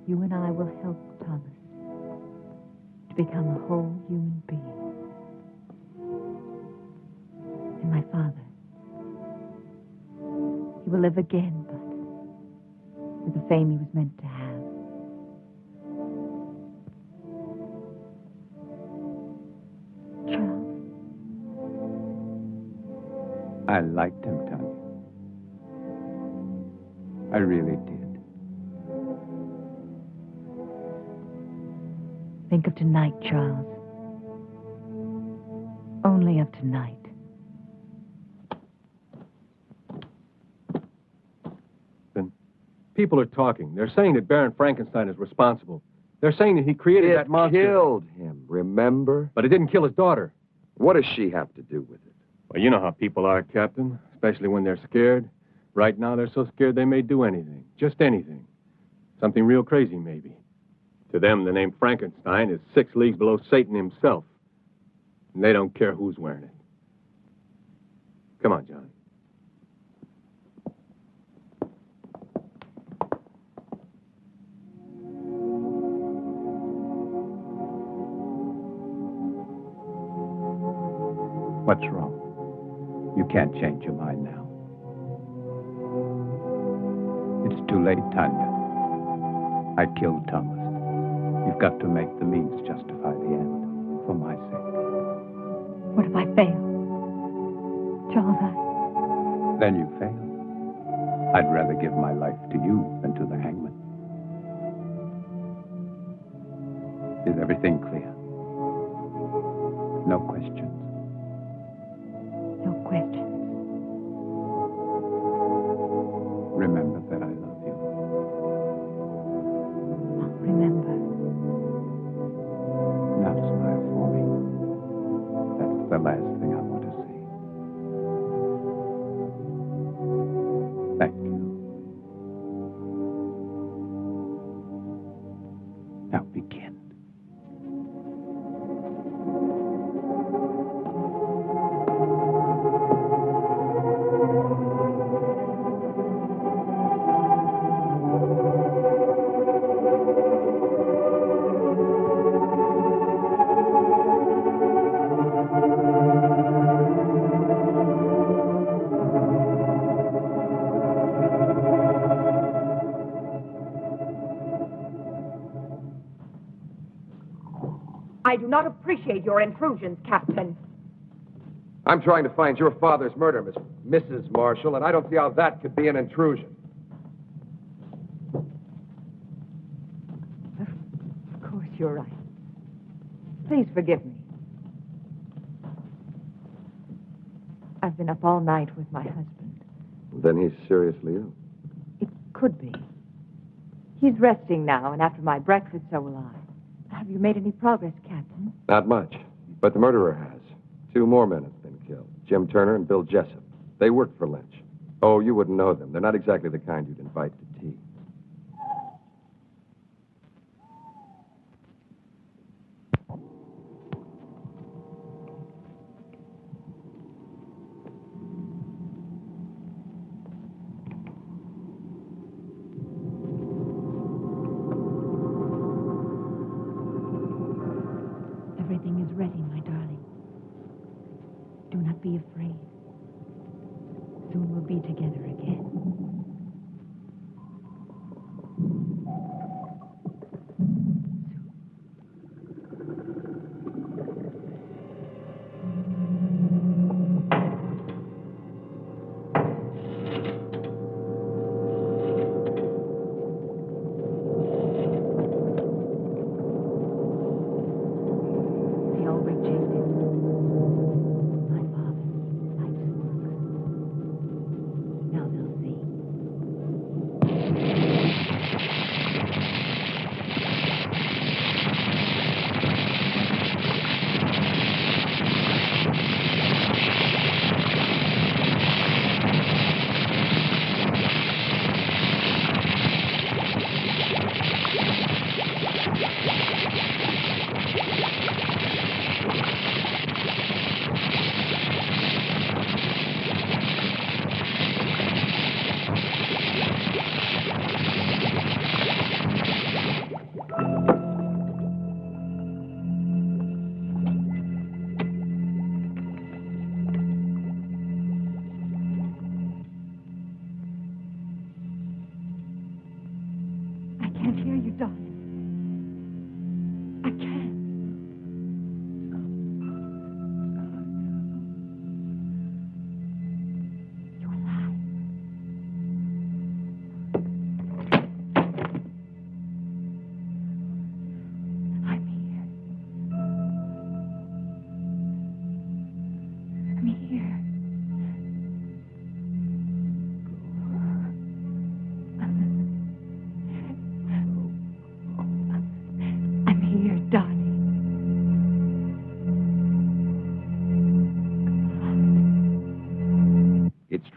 You and I will help Thomas to become a whole human being. And my father, he will live again, but with the fame he was meant to have. Charles? I liked him, Tanya. I really did. Think of tonight, Charles. Only of tonight. People are talking. They're saying that Baron Frankenstein is responsible. They're saying that he created that monster. It killed him, remember? But it didn't kill his daughter. What does she have to do with it? Well, you know how people are, Captain, especially when they're scared. Right now, they're so scared they may do anything. Just anything. Something real crazy, maybe. To them, the name Frankenstein is 6 leagues below Satan himself. And they don't care who's wearing it. Come on, John. What's wrong? You can't change your mind now. It's too late, Tanya. I killed Thomas. You've got to make the means justify the end, for my sake. What if I fail? Charles, Then you fail. I'd rather give my life to you than to the hangman. Is everything clear? No questions. No questions. Remember that I love you. I'll remember. Now smile for me. That's the last thing I want to see. Thank you. Now begin. I do not appreciate your intrusions, Captain. I'm trying to find your father's murder, Mrs. Marshall, and I don't see how that could be an intrusion. Of course, you're right. Please forgive me. I've been up all night with my husband. Then he's seriously ill. It could be. He's resting now, and after my breakfast, so will I. Have you made any progress, Captain? Not much, but the murderer has. 2 more men have been killed, Jim Turner and Bill Jessup. They worked for Lynch. Oh, you wouldn't know them. They're not exactly the kind you'd invite to tea. Everything is ready, my darling. Do not be afraid. Soon we'll be together again. They all rejected. My father, life's work. Now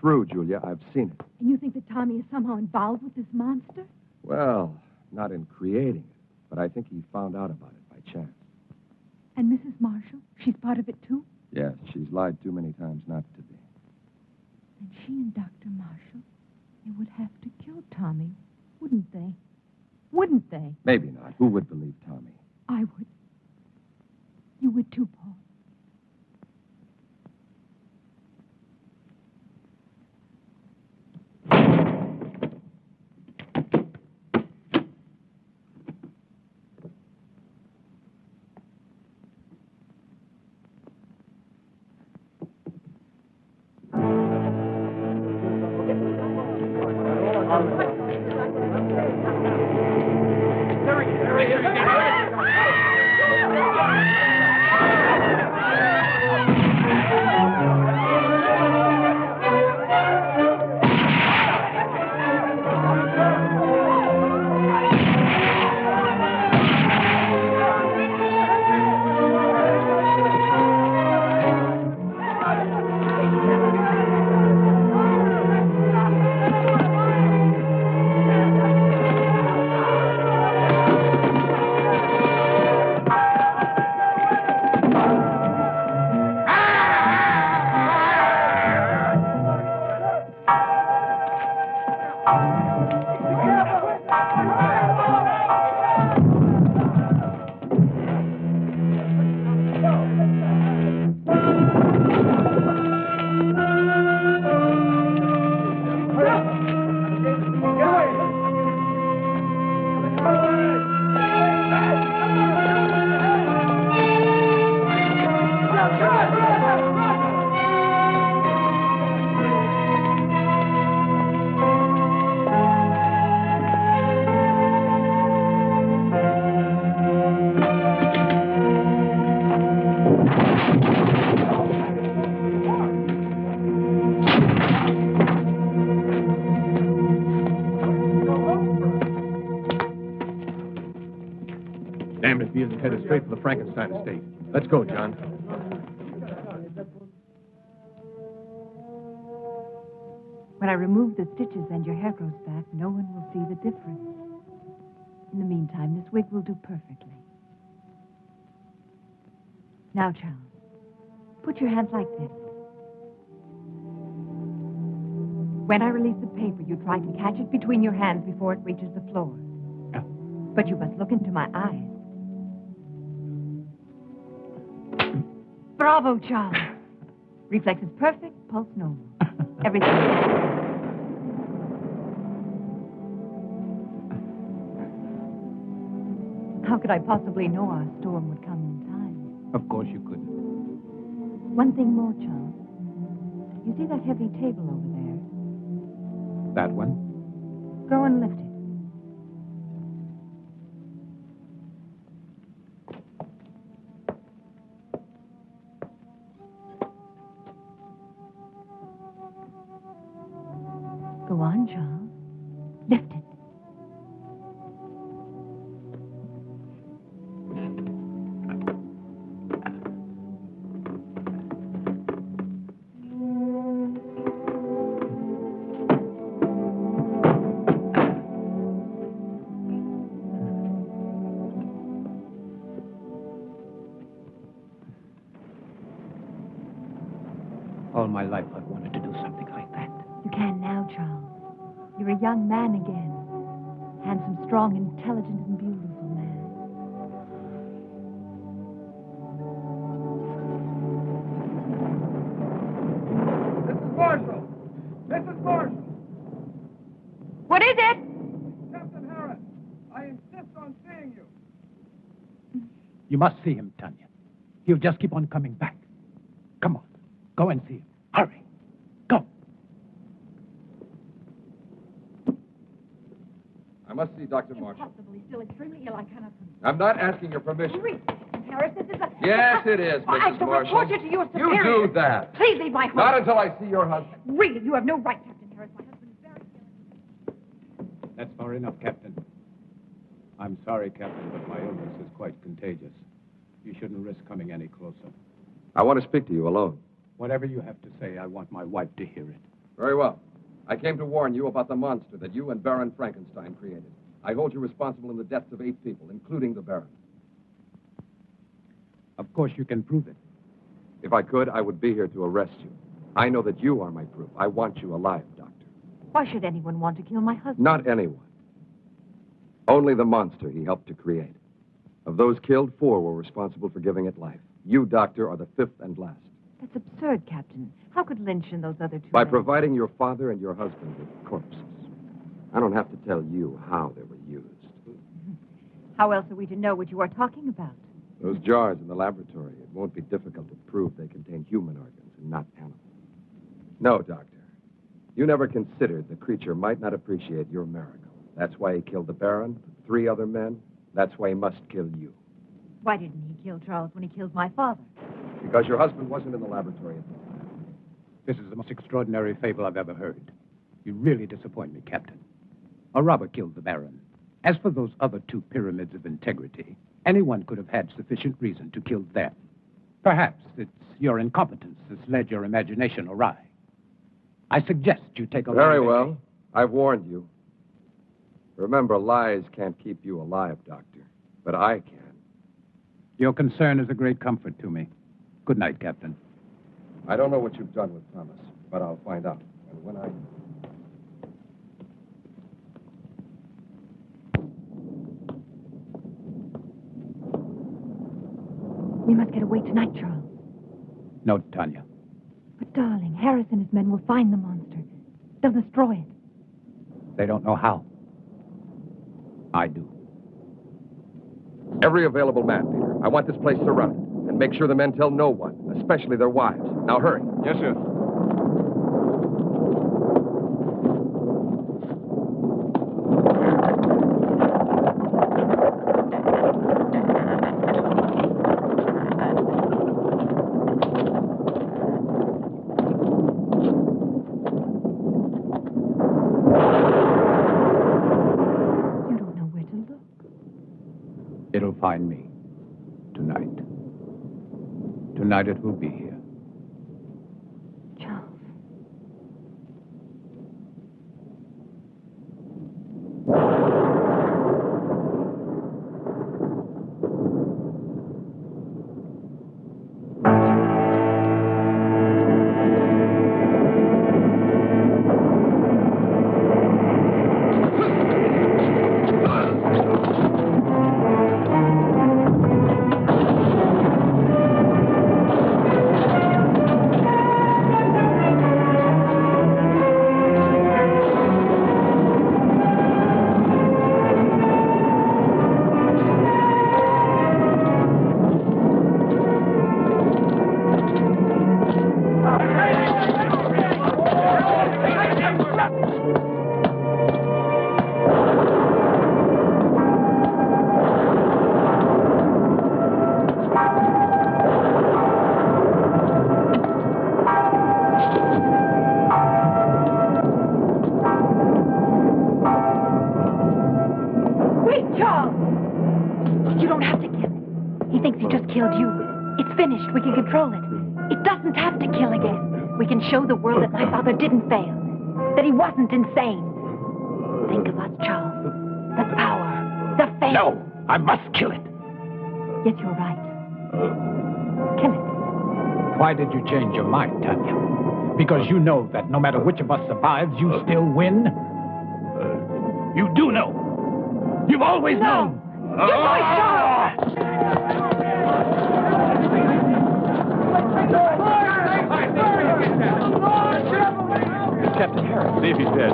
through, Julia. I've seen it. And you think that Tommy is somehow involved with this monster? Well, not in creating it, but I think he found out about it by chance. And Mrs. Marshall? She's part of it, too? Yes, she's lied too many times not to be. And she and Dr. Marshall, they would have to kill Tommy, wouldn't they? Wouldn't they? Maybe not. Who would believe Tommy? I would. You would, too, Paul. Damned if he isn't headed straight for the Frankenstein estate. Let's go, John. When I remove the stitches and your hair grows back, no one will see the difference. In the meantime, this wig will do perfectly. Now, Charles, put your hands like this. When I release the paper, you try to catch it between your hands before it reaches the floor. But you must look into my eyes. Bravo, Charles. Reflex is perfect, pulse normal. Everything. How could I possibly know our storm would come in time? Of course you couldn't. One thing more, Charles. You see that heavy table over there? That one? Go and lift it. Go on, Charles. Lift it. All my life I've wanted to do something like that. You can now, Charles. You're a young man again. Handsome, strong, intelligent, and beautiful man. Mrs. Marshall! Mrs. Marshall! What is it? Captain Harris, I insist on seeing you. You must see him, Tanya. He'll just keep on coming back. Come on. Go and see him. Hurry. Go. I must see Dr. Marshall. Impossible. He's still extremely ill. I cannot. I'm not asking your permission. Read, Harris, this is a... Yes, it is, I Mrs. shall Marshall. report you to your You superior. do that. Please leave my home. Not until I see your husband. Really, you have no right, Captain Harris. My husband is very ill. That's far enough, Captain. I'm sorry, Captain, but my illness is quite contagious. You shouldn't risk coming any closer. I want to speak to you alone. Whatever you have to say, I want my wife to hear it. Very well. I came to warn you about the monster that you and Baron Frankenstein created. I hold you responsible in the deaths of 8 people, including the Baron. Of course you can prove it. If I could, I would be here to arrest you. I know that you are my proof. I want you alive, Doctor. Why should anyone want to kill my husband? Not anyone. Only the monster he helped to create. Of those killed, 4 were responsible for giving it life. You, Doctor, are the 5th and last. That's absurd, Captain. How could Lynch and those other 2 By men- providing your father and your husband with corpses. I don't have to tell you how they were used. How else are we to know what you are talking about? Those jars in the laboratory, it won't be difficult to prove they contain human organs and not animal. No, Doctor. You never considered the creature might not appreciate your miracle. That's why he killed the Baron, 3 other men. That's why he must kill you. Why didn't he kill Charles when he killed my father? Because your husband wasn't in the laboratory at the time. This is the most extraordinary fable I've ever heard. You really disappoint me, Captain. A robber killed the Baron. As for those other 2 pyramids of integrity, anyone could have had sufficient reason to kill them. Perhaps it's your incompetence that's led your imagination awry. I suggest you take a Very well. I've warned you. Remember, lies can't keep you alive, Doctor. But I can. Your concern is a great comfort to me. Good night, Captain. I don't know what you've done with Thomas, but I'll find out. And when I... We must get away tonight, Charles. No, Tanya. But, darling, Harris and his men will find the monster. They'll destroy it. They don't know how. I do. Every available man, Peter. I want this place surrounded. And make sure the men tell no one, especially their wives. Now, hurry. Yes, sir. You don't know where to look. It'll find me. Tonight. Tonight it will be here. Charles. Wait, Charles! You don't have to kill him. He thinks he just killed you. It's finished. We can control it. It doesn't have to kill again. We can show the world that my father didn't fail, that he wasn't insane. Think of us, Charles. The power, the fame. No, I must kill it. Yes, you're right. Kill it. Why did you change your mind, Tanya? Because you know that no matter which of us survives, you still win? You do know. You've always known. You're right, Charles! Captain Harris. See if he's dead.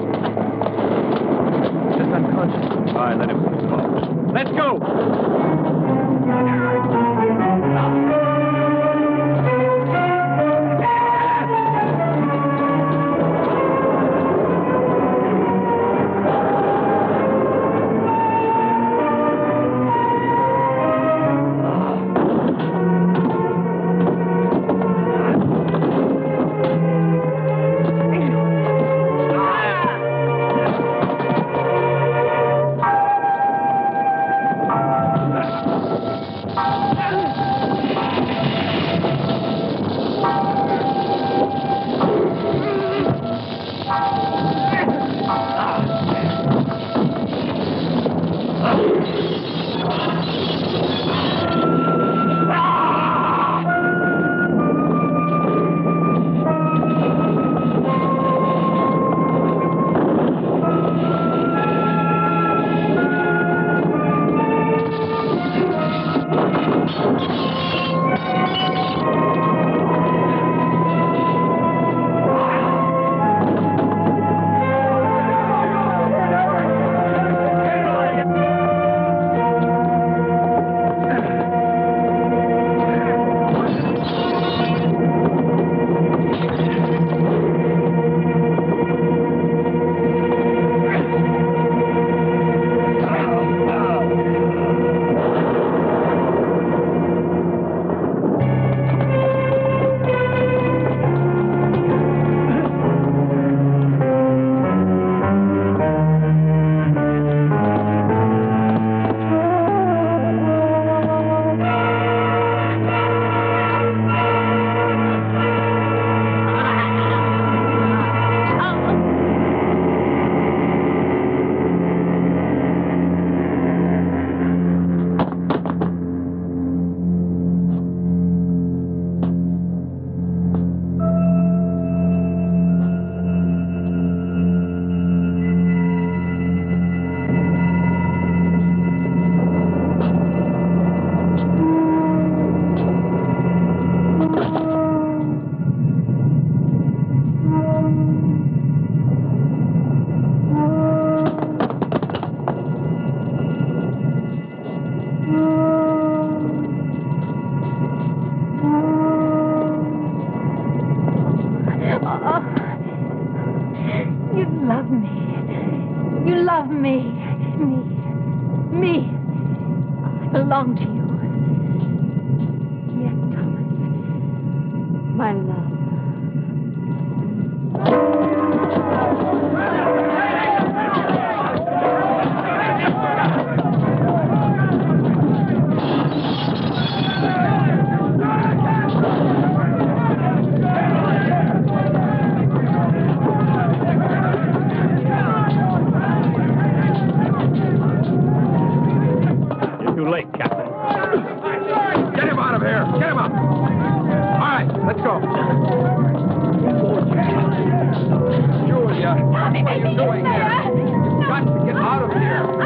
Just unconscious. All right, let him go. Let's go. belong to you. Yes, Thomas. My love. Too late, Captain. Get him out of here! Get him out! All right, let's go. Julia, what are you doing here? You've got to get out of here.